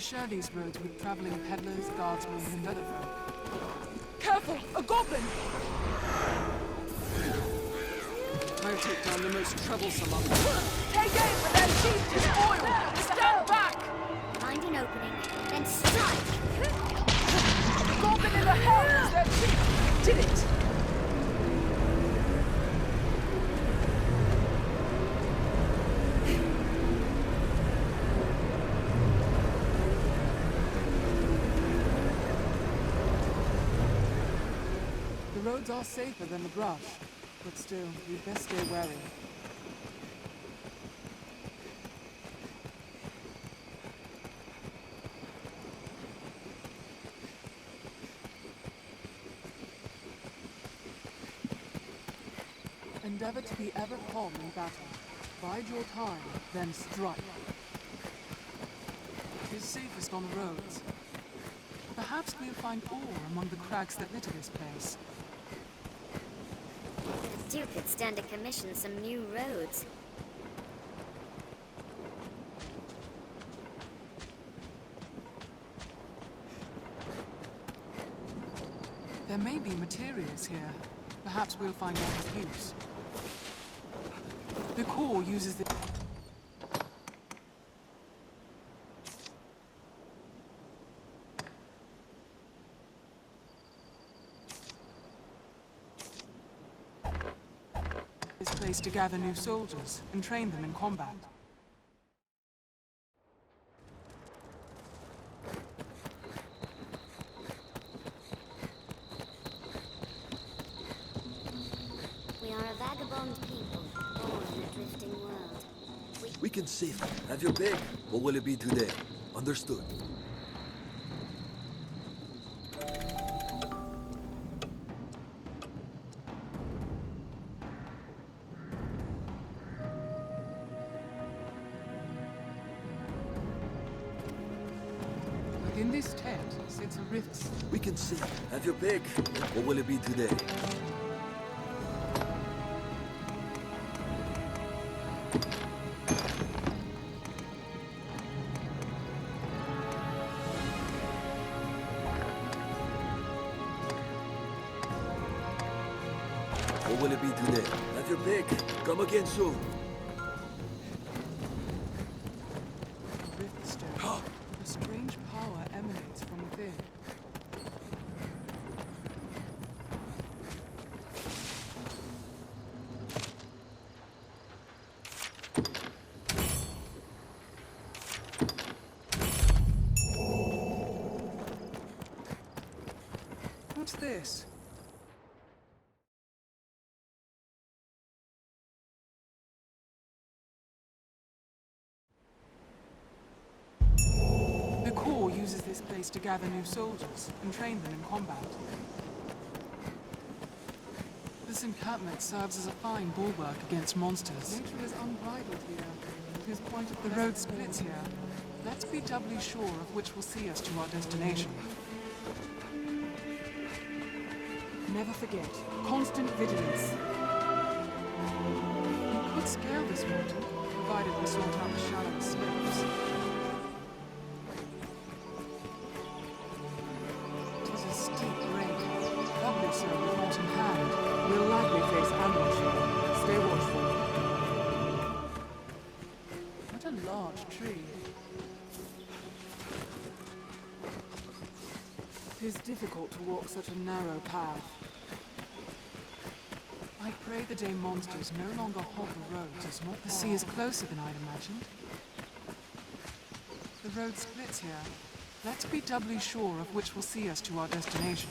share these roads with traveling peddlers, guardsmen, and other folk. Careful! A goblin! I'll take down the most troublesome of them. Take aim with their teeth is oiled! Stand back! Find an opening, then strike! The goblin in the head is their chief! Did it! The roads are safer than the brush, but still, you'd best stay wary. Endeavor to be ever calm in battle. Bide your time, then strike. It is safest on the roads. Perhaps we'll find ore among the crags that litter this place. The Duke could stand to commission some new roads. There may be materials here. Perhaps we'll find out of use. The core uses the... this place to gather new soldiers and train them in combat. We are a vagabond people, born in a drifting world. We can save them. Have your bag. What will it be today? Understood. Within this tent sits a rift. We can save them. Have your bag. What will it be today? What will it be today? Have your pick. Come again soon. Riftstone. A strange power emanates from within. What's this? The core uses this place to gather new soldiers and train them in combat. This encampment serves as a fine bulwark against monsters. Nature is unbridled here. It is quite a... The road splits here. Let's be doubly sure of which will see us to our destination. Never forget, constant vigilance. We could scale this mountain, provided we sort out the shallow slopes. It is a steep grade. Doubly so with horse in hand. We'll likely face ambush here. Stay watchful. What a large tree. It is difficult to walk such a narrow path. I pray the day monsters no longer hog the roads is not... The sea is closer than I'd imagined. The road splits here. Let's be doubly sure of which will see us to our destination.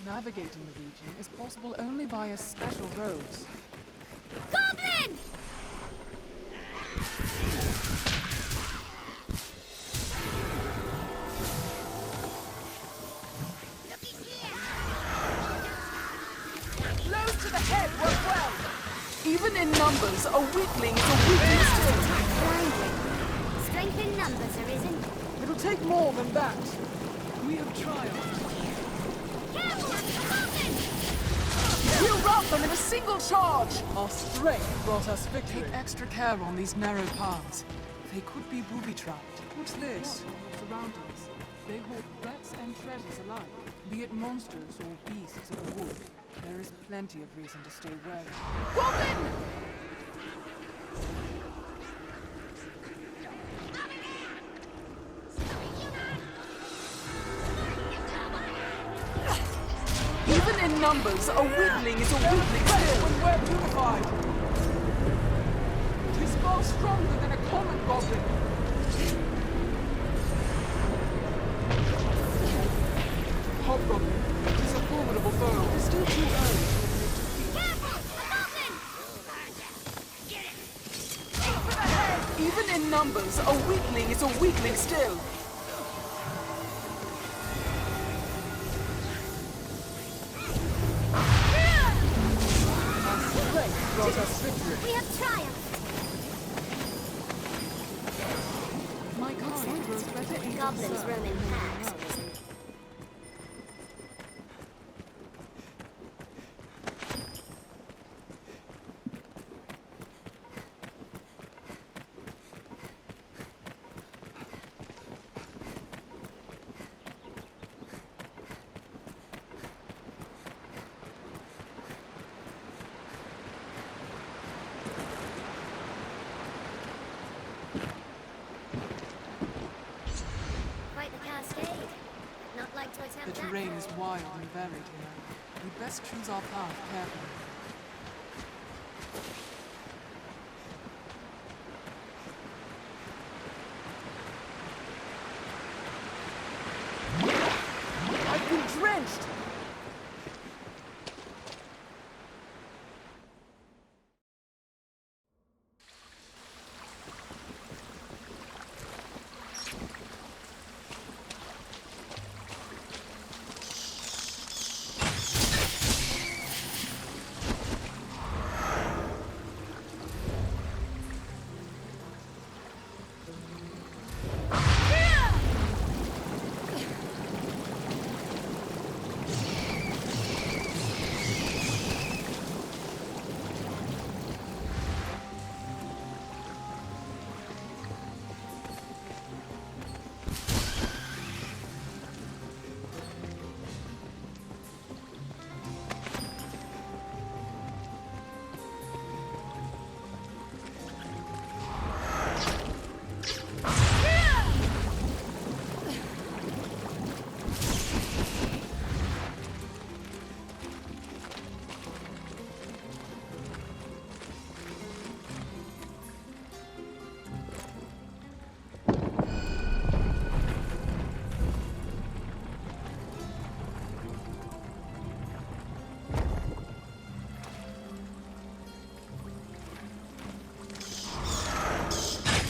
Navigating the region is possible only via special roads. Goblin! Blows to the head work well! Even in numbers, a weakling is a weakling still. Blindly. Strength in numbers, arisen. It'll take more than that. We have triumphed. Careful! Goblin! We'll rout them in a single charge! Our strength brought us victory. Take extra care on these narrow paths. They could be booby-trapped. What's this? Surroundings. They hold threats and treasures alike. Be it monsters or beasts of the wood, there is plenty of reason to stay wary. Goblin! Even in numbers, a weakling is a weakling still. When we're unified! It is far stronger than a common goblin. Hobgoblin, it is a formidable foe. It's still too early to admit defeat. Even in numbers, a weakling is a weakling still. Strength brought us victory. We have triumphed. My kind grows better in Goblins concern roam in than packs. anyone else. Quite the cascade. Not like to attempt The that. terrain is wild and varied here. We'd best choose our path carefully. I've been drenched!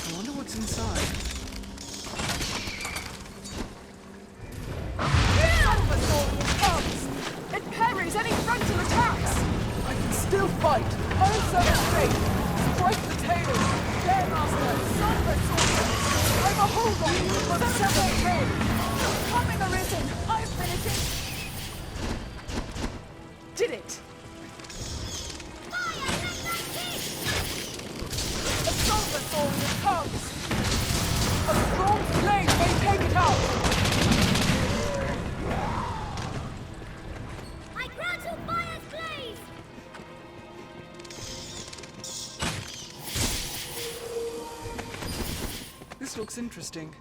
I wonder what's inside. It parries any frontal attacks! I can still fight! Also straight! Strike the tail! There, master! Sulphur sword! I'm a hold on! But sever tail! Coming arisen! I'm finishing! Did it! A sulphur sword comes! A strong flame may take it out! I grant you fire's blaze! This looks interesting.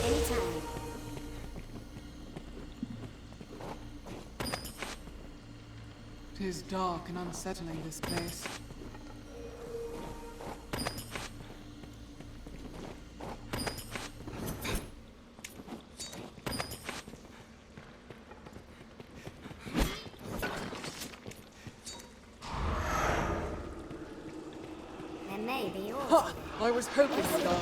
Anytime. It is dark and unsettling, this place. There may be yours. Ha! I was hoping for that.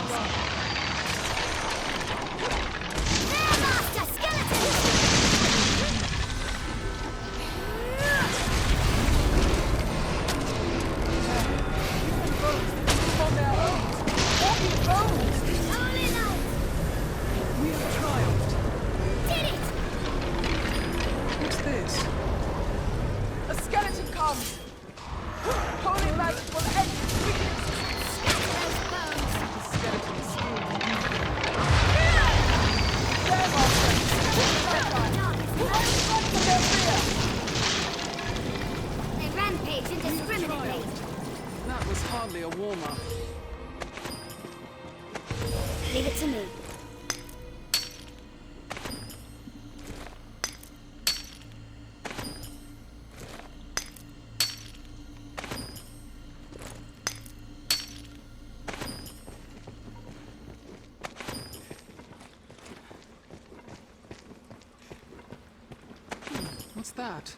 There, master! Skeleton! On their own! Walking bones! Holy light! We have triumphed. probably a warm-up. Leave it to me. What's that?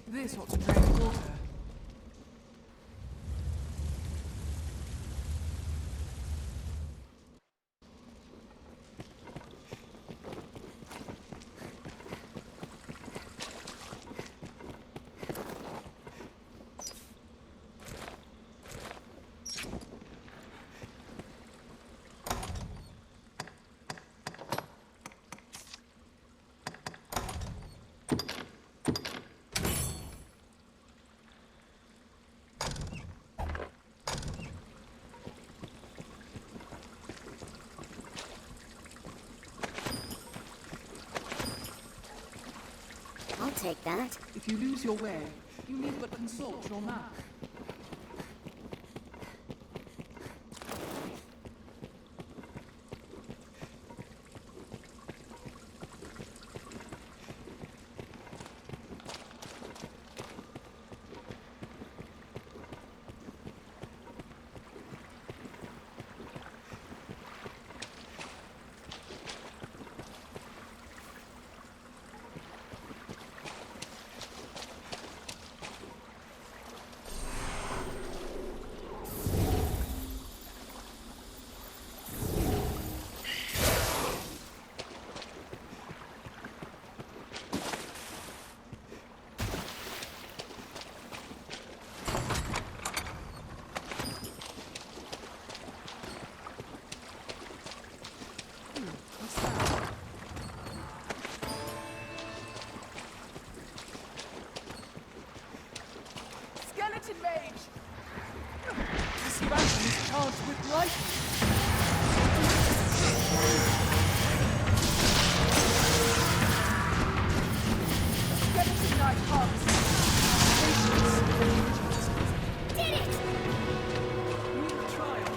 This ought to drain water. I'll take that. If you lose your way, you need but consult your map. Skeleton mage! This mountain is charged with lightning. Skeleton knight harvest. Did it! New trial.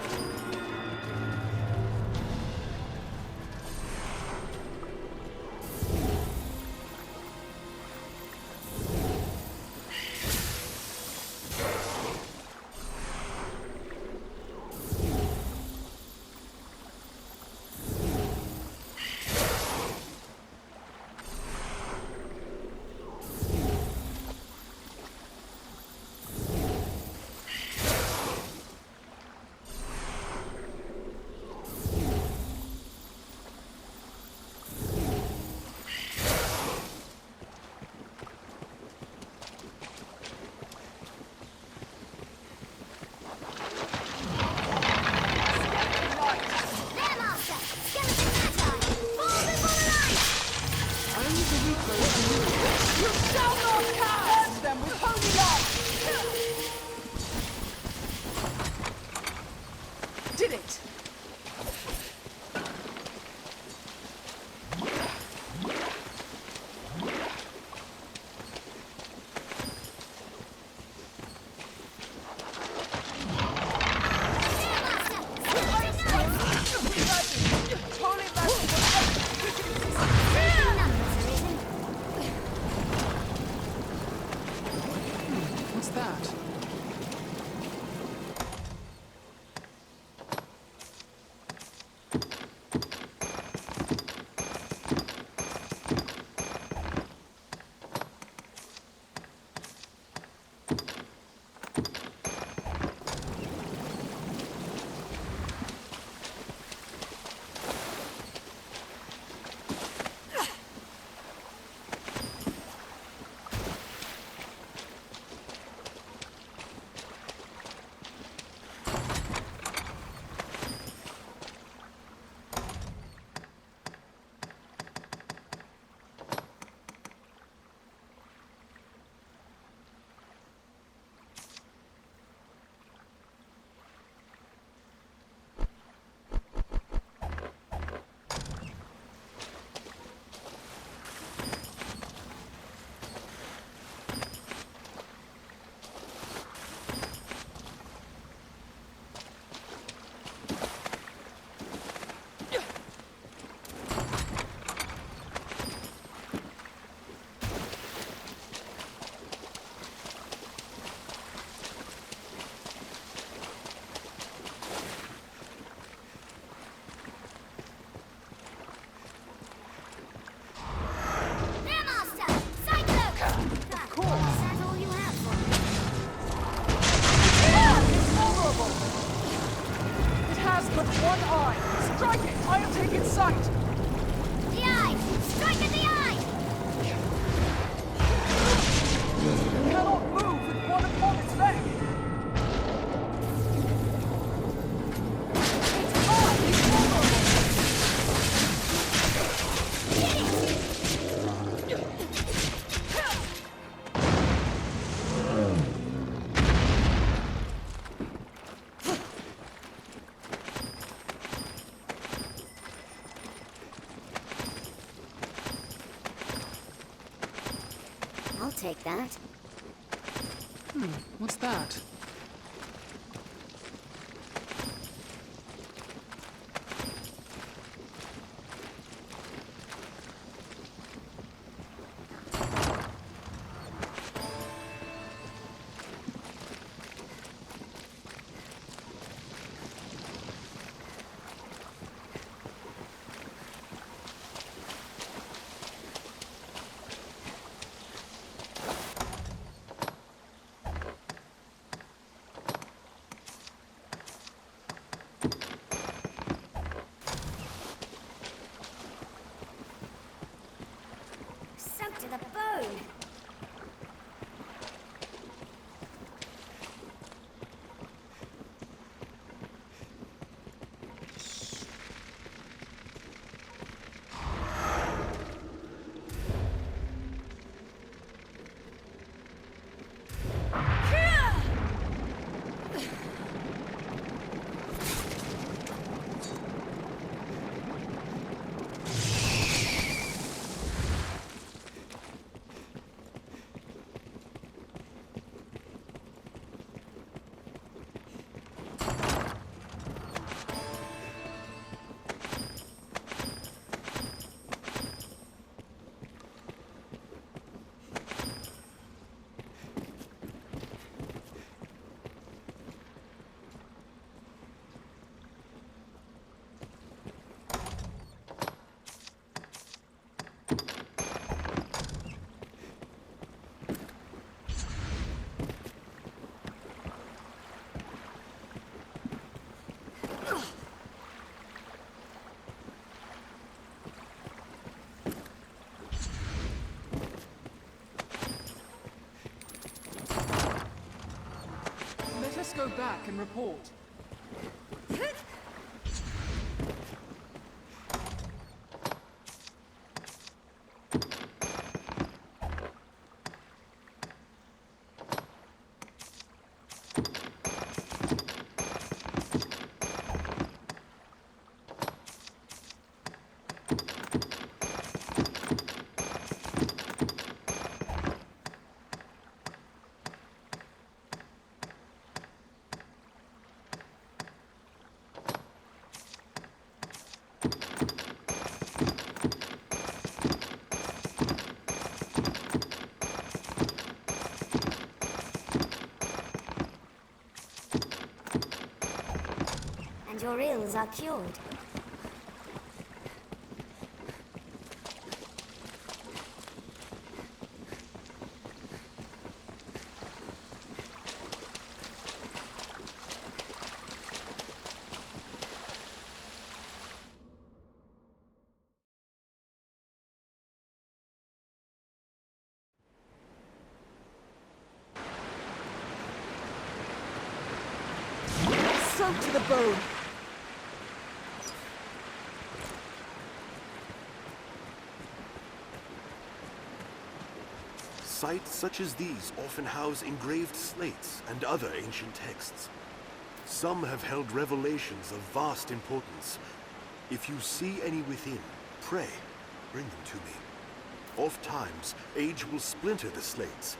One eye! Strike it! I am taking sight! The eye! Strike at the eye! You cannot move with one upon its leg! Its eye is vulnerable! I'll take that. What's that? Soaked to the bone. Let us go back and report. And your ills are cured. Soaked to the bone! Sites such as these often house engraved slates and other ancient texts. Some have held revelations of vast importance. If you see any within, pray, bring them to me. Oft-times, age will splinter the slates.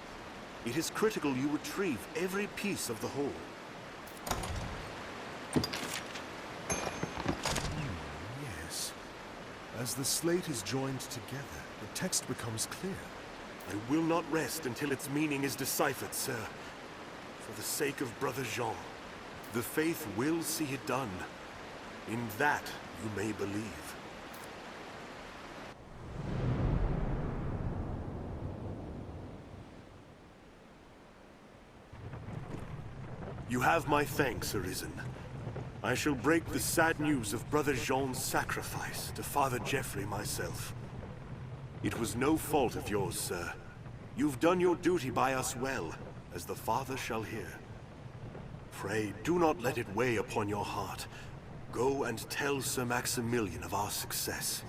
It is critical you retrieve every piece of the whole. Yes. As the slate is joined together, the text becomes clear. I will not rest until its meaning is deciphered, sir. For the sake of Brother Jean, the faith will see it done. In that you may believe. You have my thanks, Arisen. I shall break the sad news of Brother Jean's sacrifice to Father Geoffrey myself. It was no fault of yours, sir. You've done your duty by us well, as the Father shall hear. Pray, do not let it weigh upon your heart. Go and tell Sir Maximilian of our success.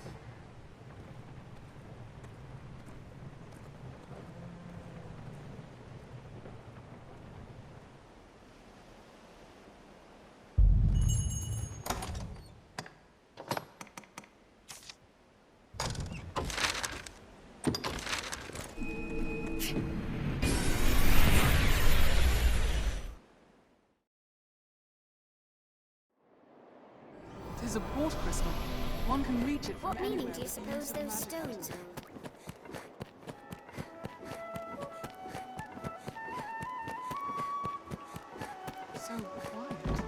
It is a port crystal. One can reach it from What meaning anywhere. do you suppose those stones have? So quiet.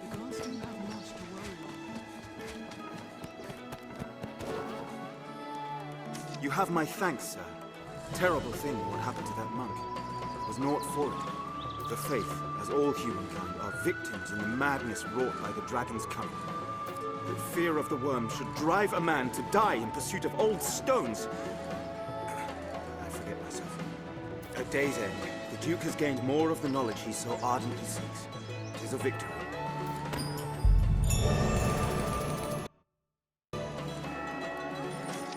The gods do have much to worry about. You have my thanks, sir. Terrible thing what happened to that monk. It was naught for it. The faith, as all humankind, are victims in the madness wrought by the dragon's cunning. The fear of the worm should drive a man to die in pursuit of old stones. I forget myself. At day's end, the Duke has gained more of the knowledge he so ardently seeks. It is a victory.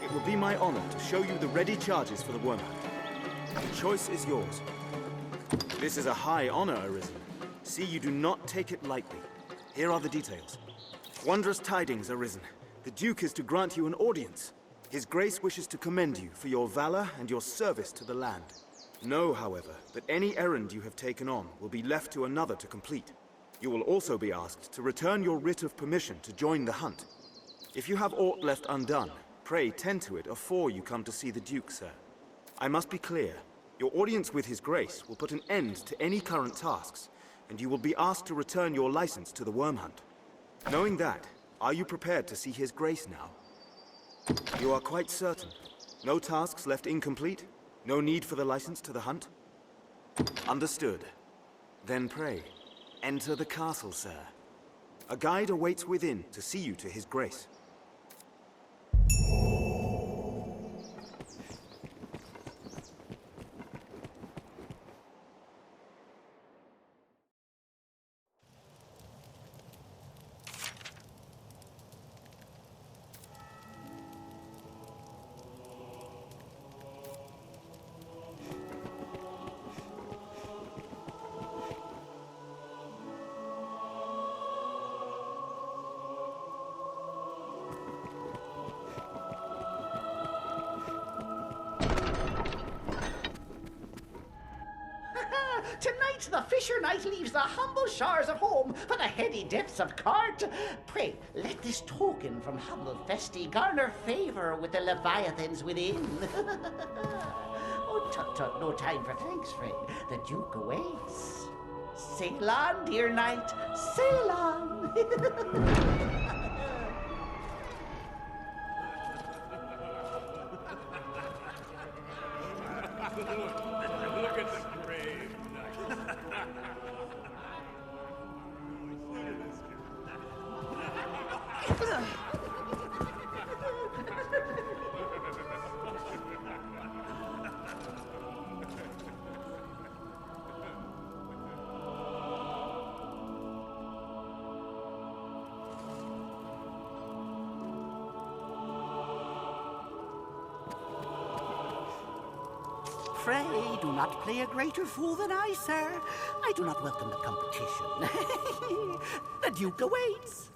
It will be my honor to show you the ready charges for the worm hunt. The choice is yours. This is a high honor, Arisen. See you do not take it lightly. Here are the details. Wondrous tidings, Arisen. The Duke is to grant you an audience. His Grace wishes to commend you for your valor and your service to the land. Know, however, that any errand you have taken on will be left to another to complete. You will also be asked to return your writ of permission to join the hunt. If you have aught left undone, pray tend to it afore you come to see the Duke, sir. I must be clear. Your audience with His Grace will put an end to any current tasks, and you will be asked to return your license to the worm hunt. Knowing that, are you prepared to see His Grace now? You are quite certain? No tasks left incomplete? No need for the license to the hunt? Understood. Then pray, enter the castle, sir. A guide awaits within to see you to His Grace. Tonight the fisher knight leaves the humble shores of home for the heady depths of court. Pray, let this token from humble Festi garner favour with the leviathans within. Oh, tut tut, no time for thanks, friend. The Duke awaits. Sail on, dear knight, sail on. Look at the brave Pray do not play a greater fool than I, sir. I do not welcome the competition. The Duke awaits.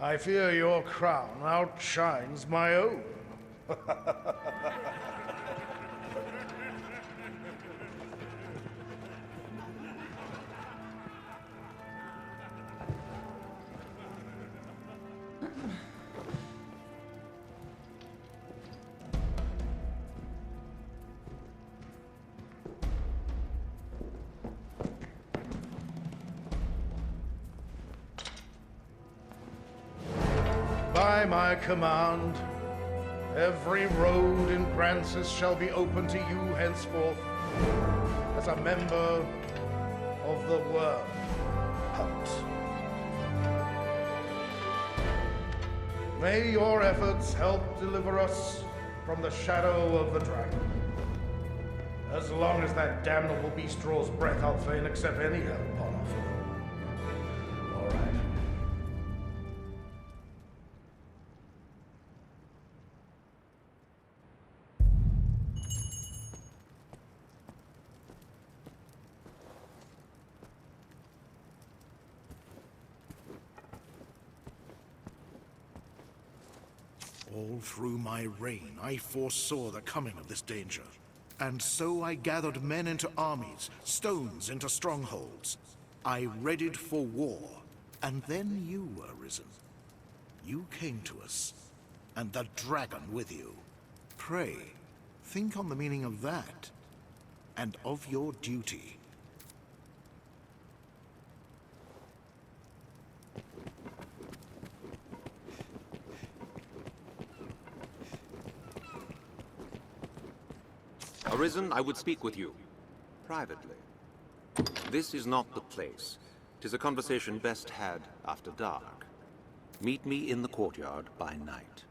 I fear your crown outshines my own. by my command, every road in Francis shall be open to you henceforth, as a member of the Worm Hunt. May your efforts help deliver us from the shadow of the dragon. As long as that damnable beast draws breath, I'll fain accept any help on offer. All right. All through my reign, I foresaw the coming of this danger. And so I gathered men into armies, stones into strongholds. I readied for war, and then you were risen. You came to us, and the dragon with you. Pray, think on the meaning of that, and of your duty. Arisen, I would speak with you, privately. This is not the place. 'Tis a conversation best had after dark. Meet me in the courtyard by night.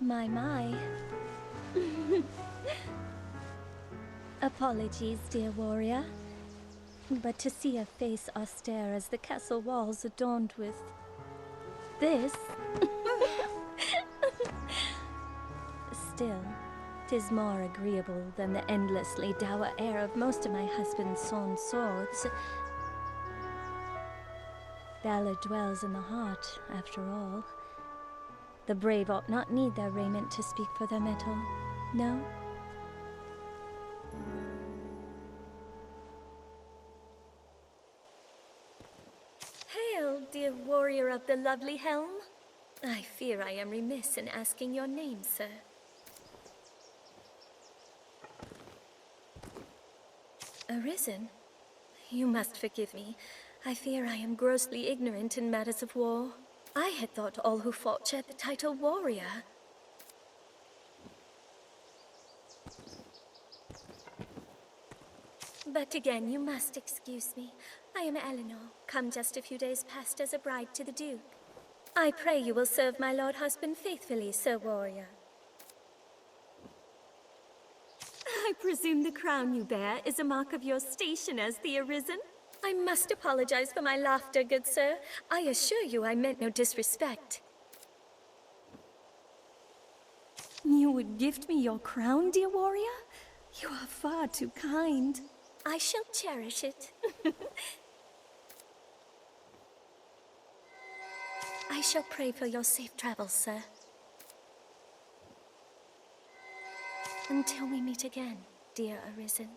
My. Apologies, dear warrior. But to see a face austere as the castle walls adorned with this... Still, 'tis more agreeable than the endlessly dour air of most of my husband's sawn swords. Valor dwells in the heart, after all. The brave ought not need their raiment to speak for their mettle, no? Hail, dear warrior of the lovely helm. I fear I am remiss in asking your name, sir. Arisen? You must forgive me. I fear I am grossly ignorant in matters of war. I had thought all who fought shared the title warrior. But again, you must excuse me. I am Eleanor, come just a few days past as a bride to the Duke. I pray you will serve my lord husband faithfully, Sir Warrior. I presume the crown you bear is a mark of your station as the Arisen? I must apologize for my laughter, good sir. I assure you I meant no disrespect. You would gift me your crown, dear warrior? You are far too kind. I shall cherish it. I shall pray for your safe travels, sir. Until we meet again, dear Arisen.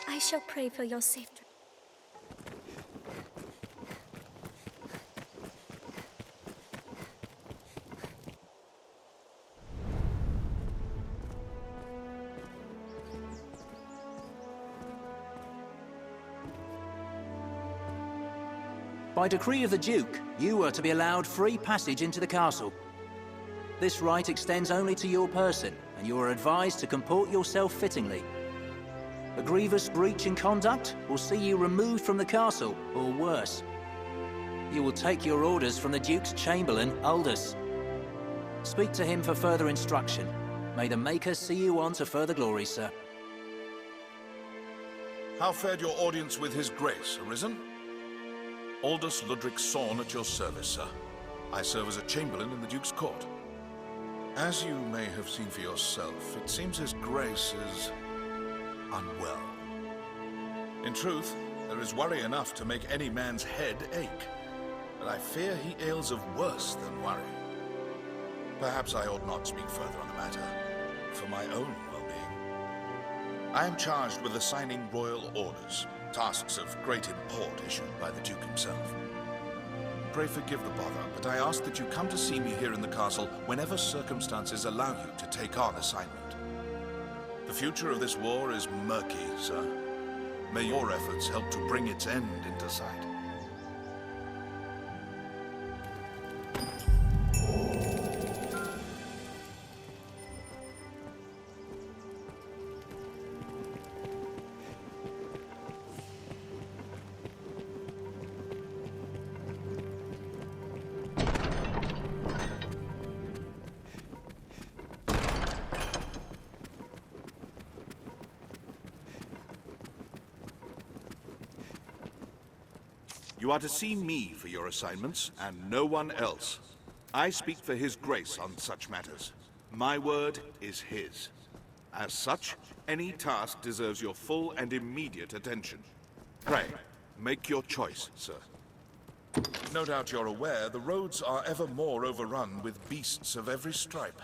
I shall pray for your safe travels. By decree of the Duke, you are to be allowed free passage into the castle. This right extends only to your person, and you are advised to comport yourself fittingly. A grievous breach in conduct will see you removed from the castle, or worse. You will take your orders from the Duke's Chamberlain, Aldous. Speak to him for further instruction. May the Maker see you on to further glory, sir. How fared your audience with His Grace, Arisen? Aldous Ludric Sorn at your service, sir. I serve as a chamberlain in the Duke's court. As you may have seen for yourself, it seems His Grace is unwell. In truth, there is worry enough to make any man's head ache, but I fear he ails of worse than worry. Perhaps I ought not speak further on the matter, for my own well-being. I am charged with assigning royal orders, tasks of great import issued by the Duke himself. Pray forgive the bother, but I ask that you come to see me here in the castle whenever circumstances allow you to take on assignment. The future of this war is murky, sir. May your efforts help to bring its end into sight. You are to see me for your assignments, and no one else. I speak for His Grace on such matters. My word is his. As such, any task deserves your full and immediate attention. Pray, make your choice, sir. No doubt you're aware the roads are ever more overrun with beasts of every stripe.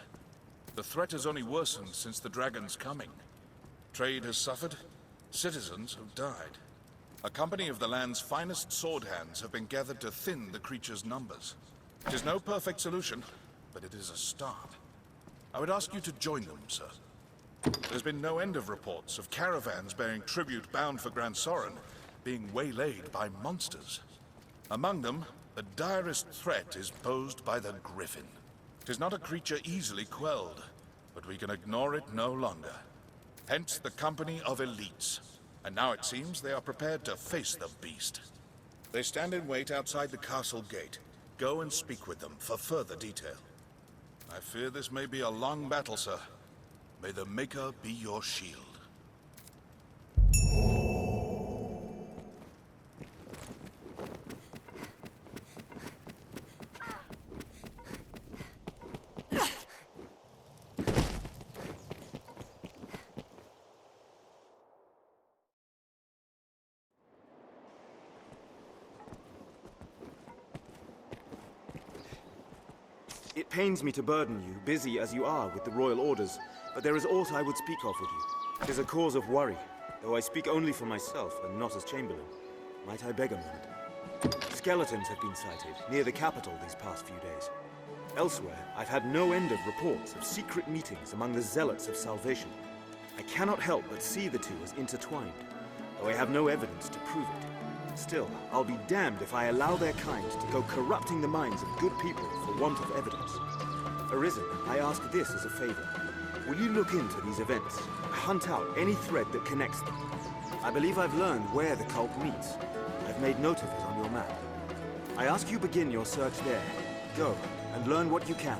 The threat has only worsened since the dragon's coming. Trade has suffered, citizens have died. A company of the land's finest sword hands have been gathered to thin the creature's numbers. It is no perfect solution, but it is a start. I would ask you to join them, sir. There's been no end of reports of caravans bearing tribute bound for Grand Soren being waylaid by monsters. Among them, the direst threat is posed by the Griffin. It is not a creature easily quelled, but we can ignore it no longer. Hence the company of elites. And now it seems they are prepared to face the beast. They stand in wait outside the castle gate. Go and speak with them for further detail. I fear this may be a long battle, sir. May the Maker be your shield. It pains me to burden you, busy as you are with the royal orders, but there is aught I would speak of with you. It is a cause of worry, though I speak only for myself and not as chamberlain. Might I beg a moment? Skeletons have been sighted near the capital these past few days. Elsewhere, I've had no end of reports of secret meetings among the zealots of salvation. I cannot help but see the two as intertwined, though I have no evidence to prove it. Still, I'll be damned if I allow their kind to go corrupting the minds of good people for want of evidence. Arisen, I ask this as a favor. Will you look into these events, hunt out any thread that connects them? I believe I've learned where the cult meets. I've made note of it on your map. I ask you begin your search there. Go, and learn what you can.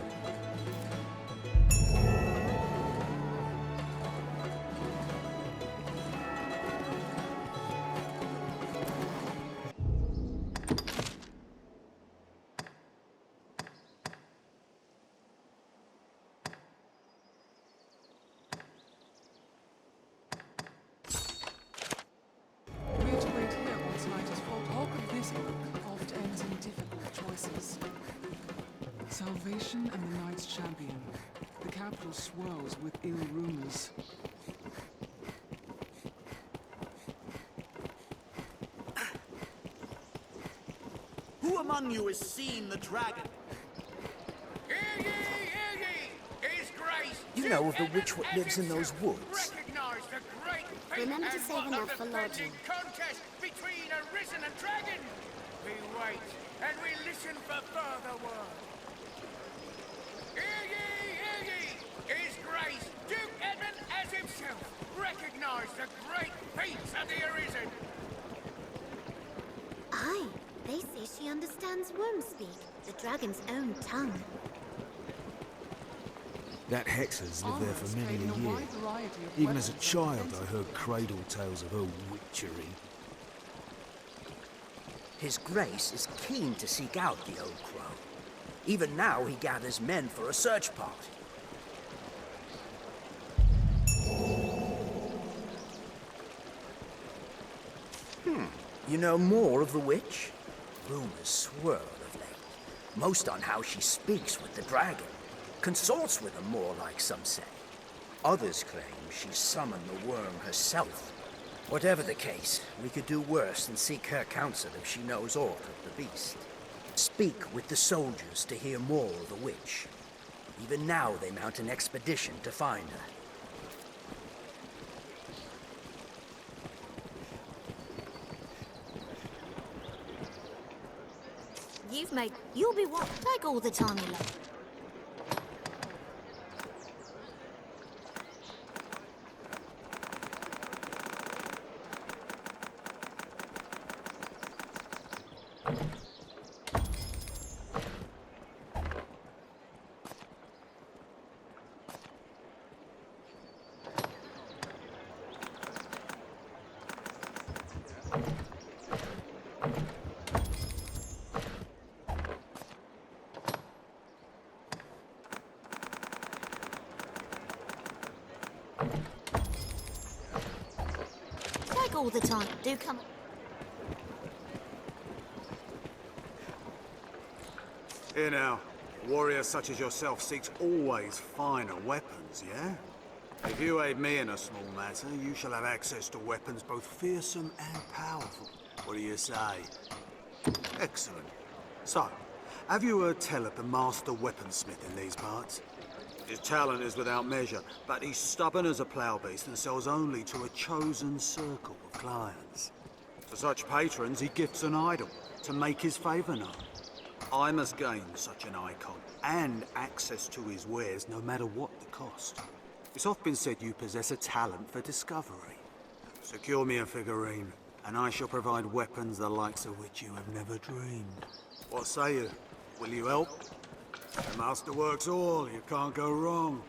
Salvation and the Knights Champion. The capital swirls with ill rumors. Who among you has seen the dragon? Hear ye, hear ye! His Grace! You know of the witch what lives in those woods? Recognize the great feat Remember to and save what enough of for the lodging. contest between Arisen and Dragon. We wait, and we listen for further word. Hear ye, His Grace, Duke Edmund as himself, recognize the great feats of the Arisen. Aye, they say she understands worm speak, the dragon's own tongue. That hexer's lived there for many Armors a trade in year. wide variety of Even as a weapons and child, I defenses. heard cradle tales of her witchery. His Grace is keen to seek out the old crow. Even now, he gathers men for a search party. You know more of the witch? Rumors swirl of late. Most on how she speaks with the dragon. Consorts with him more, like some say. Others claim she summoned the worm herself. Whatever the case, we could do worse than seek her counsel if she knows aught of the beast. Speak with the soldiers to hear more of the witch. Even now they mount an expedition to find her. You'll be what? Take all the time you like. All the time. Do come. Here now, warriors such as yourself seeks always finer weapons, yeah? If you aid me in a small matter, you shall have access to weapons both fearsome and powerful. What do you say? Excellent. So, have you heard tell of the master weaponsmith in these parts? His talent is without measure, but he's stubborn as a plough beast and sells only to a chosen circle of clients. To such patrons, he gifts an idol to make his favour known. I must gain such an icon and access to his wares, no matter what the cost. It's oft been said you possess a talent for discovery. Secure me a figurine, and I shall provide weapons the likes of which you have never dreamed. What say you? Will you help? The master works all, you can't go wrong.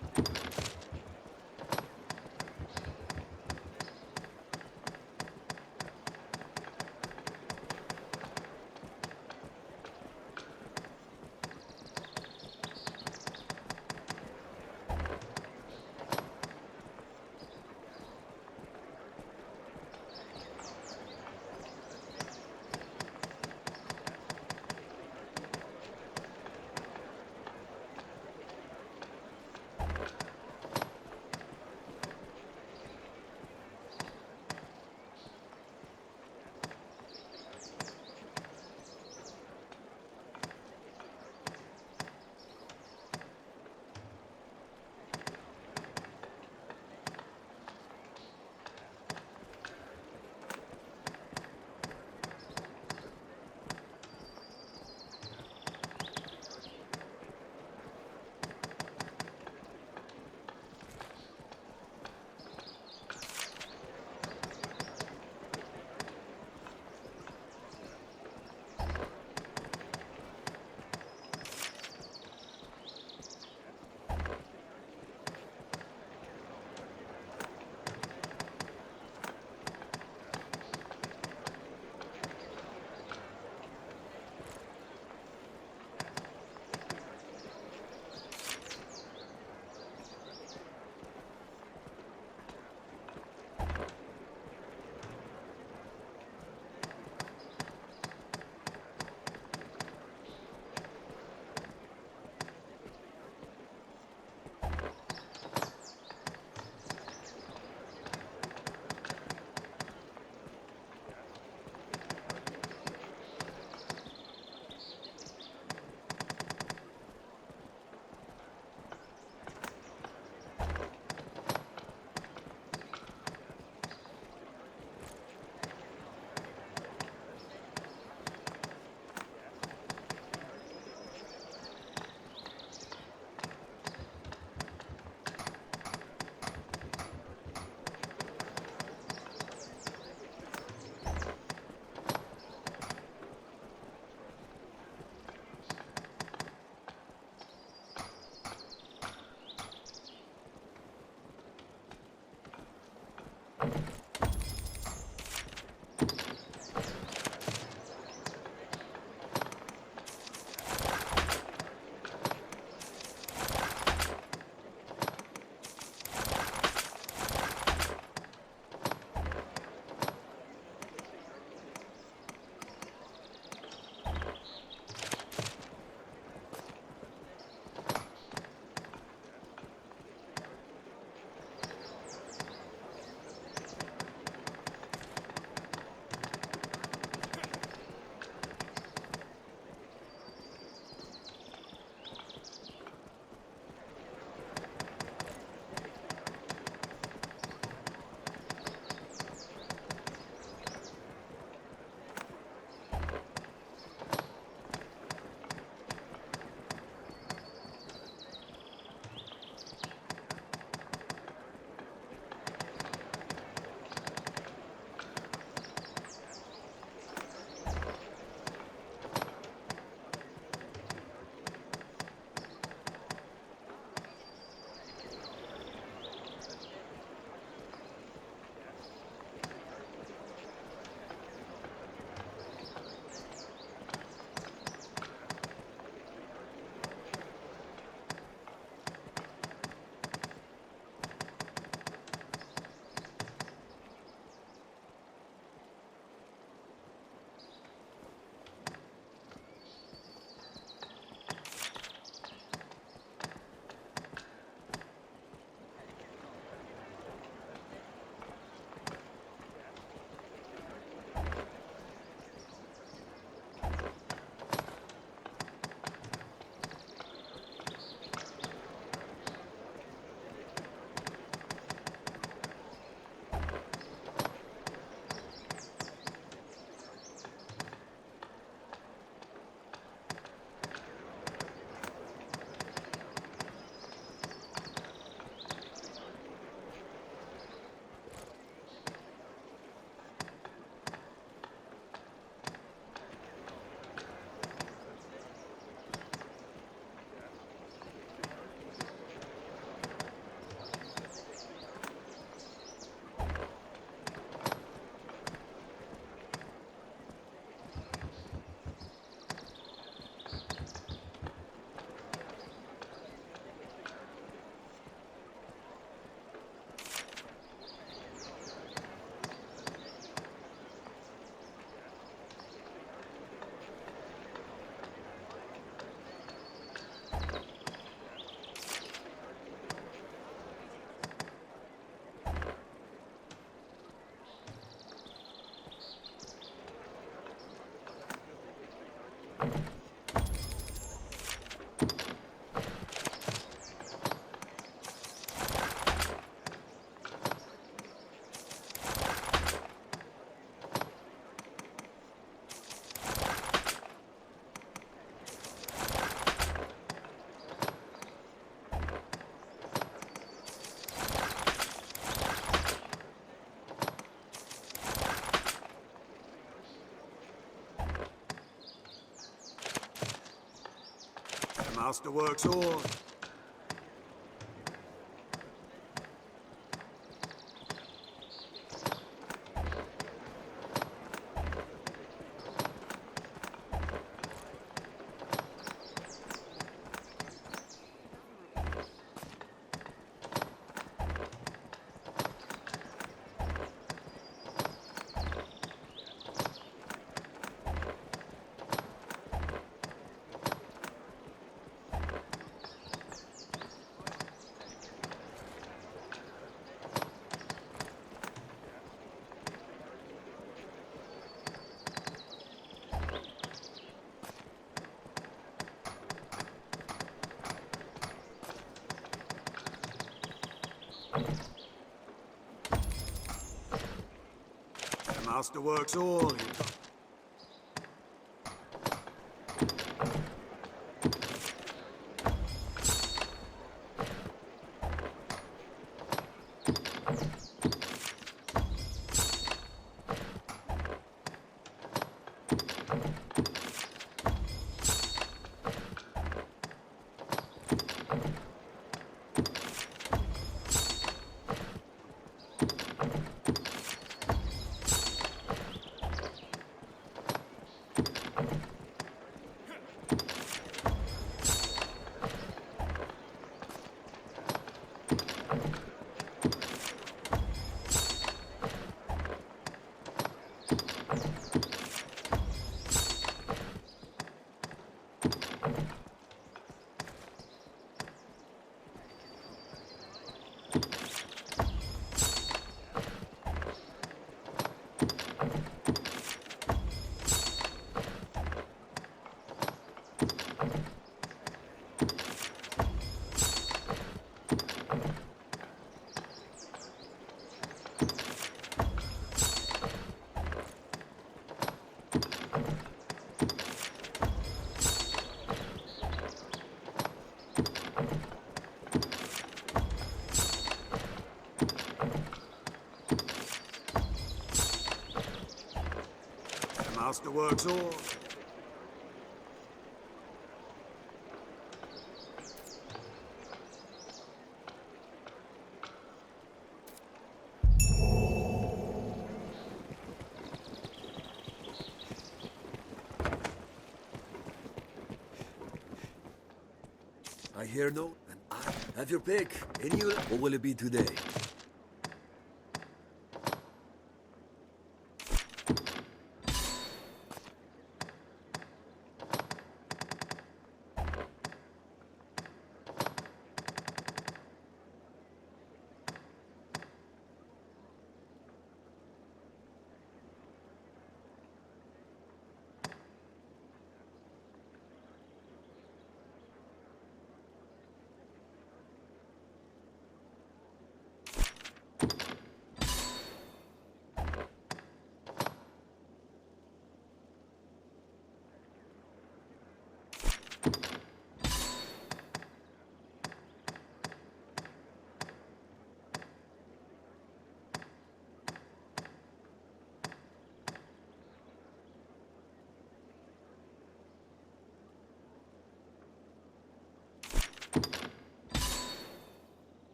The master works all. The master works all. The master works all. I hear no, and I have your pick. And you, what will it be today?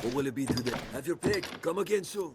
What will it be today? Have your pick. Come again soon.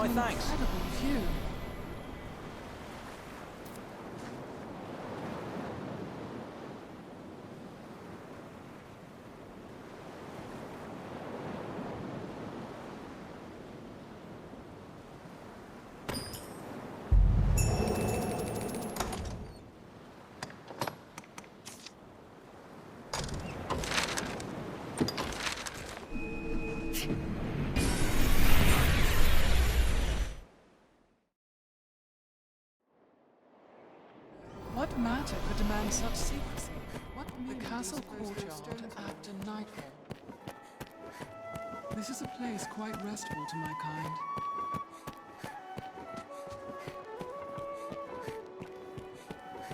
my thanks. Incredible view. What matter could demand such secrecy? What the castle courtyard after nightfall? This is a place quite restful to my kind.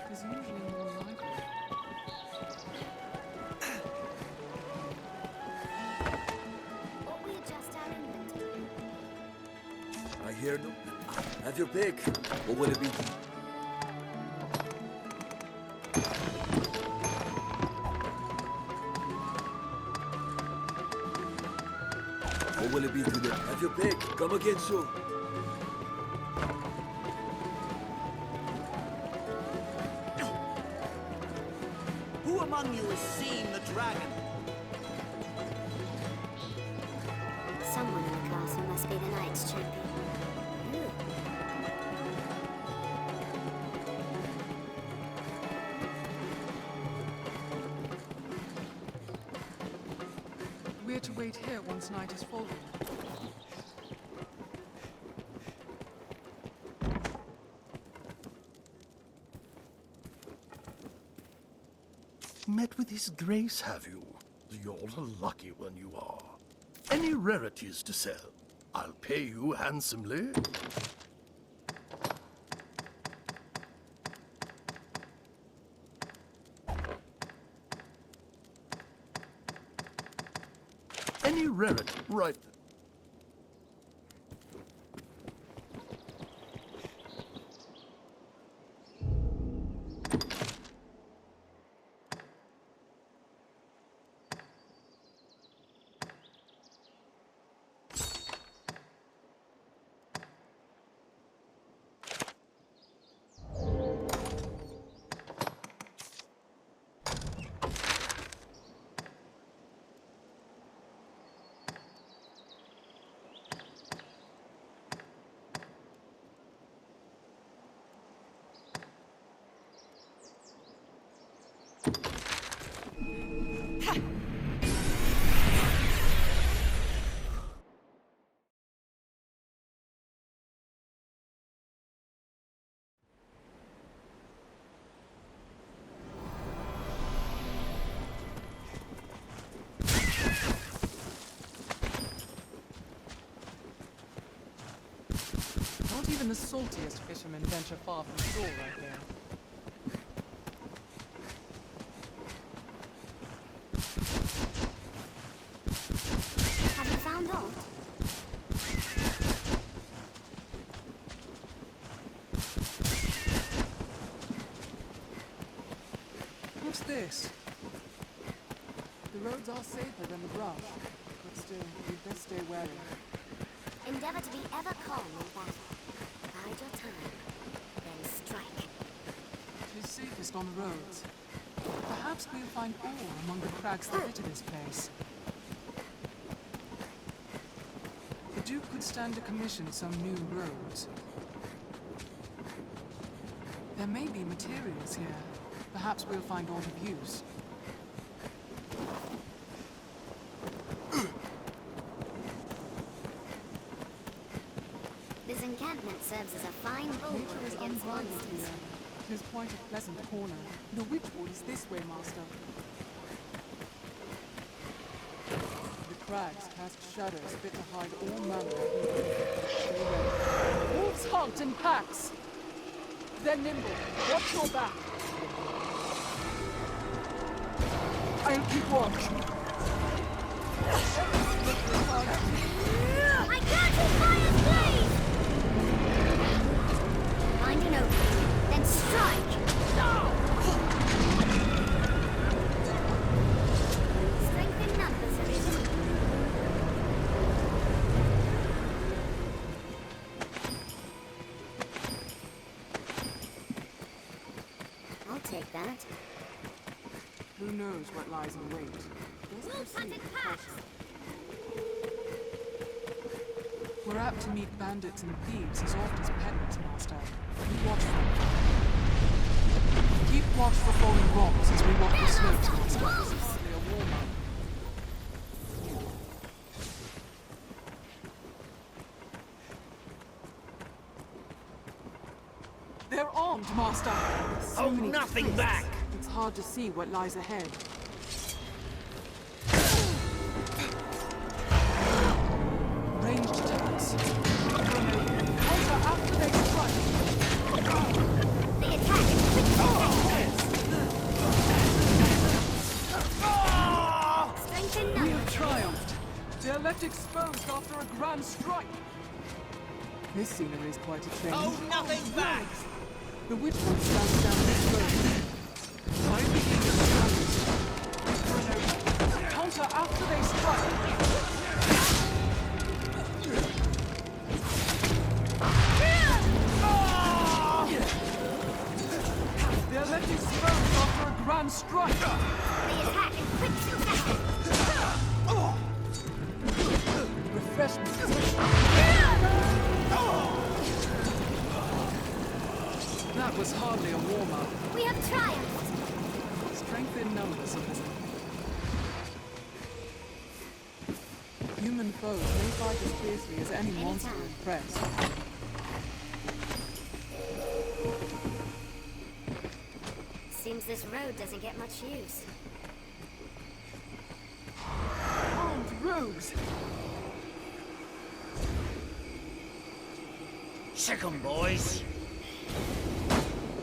There's usually more lively. What we adjust our inventory. I hear no. Have your pick. What will it be? What will it be today? Have your pick. Come again soon. Who among you has seen the dragon? Someone in the castle must be the knight's champion. We're to wait here once night is fallen. Met with his grace, have you? You're a lucky one, you are. Any rarities to sell? I'll pay you handsomely. Any rarity, right? Not even the saltiest fishermen venture far from shore right here. Have you found aught? What's this? The roads are safer than the brush, but still, you'd best stay wary. Endeavor to be ever calm in battle. Bide your time, then strike. It is safest on the roads. Perhaps we'll find ore among the crags that litter this place. The Duke could stand to commission some new roads. There may be materials here. Perhaps we'll find aught of use. This encampment serves as a fine bulwark against monsters. It is quite a pleasant corner. The Witchwood is this way, Master. The crags cast shadows fit to hide all manner of evil. Wolves hunt in packs. They're nimble. Watch your back. I'll keep watch. I can't see fire's blaze! Find an opening, then strike! Strength in numbers, Elizabeth. Who knows what lies in wait? Let's proceed with caution. We're apt to meet bandits and thieves as oft as peddlers, Master. Be watchful. Keep watch for falling rocks as we walk the slopes, Master. This is hardly a warm-up. They're armed, Master! So Hold many nothing twists. back! It's hard to see what lies ahead. Ranged attacks. Counter after they strike. The attack is quick strength in We numbers. have triumphed. They're left exposed after a grand strike. This scenery is quite a change. Hold nothing back! The witch one stands down this road. Find the eagle strongest. Counter after they strike. They're left exposed after a grand strike. The attack is quick succession. Refreshment. That was hardly a warm-up. We have triumphed. Strength in numbers, Elizabeth. Human foes may fight as fiercely as any monster in press. Seems this road doesn't get much use. Armed rogues! Sick 'em, boys!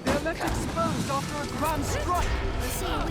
They're left exposed after a grand strike! We're seeing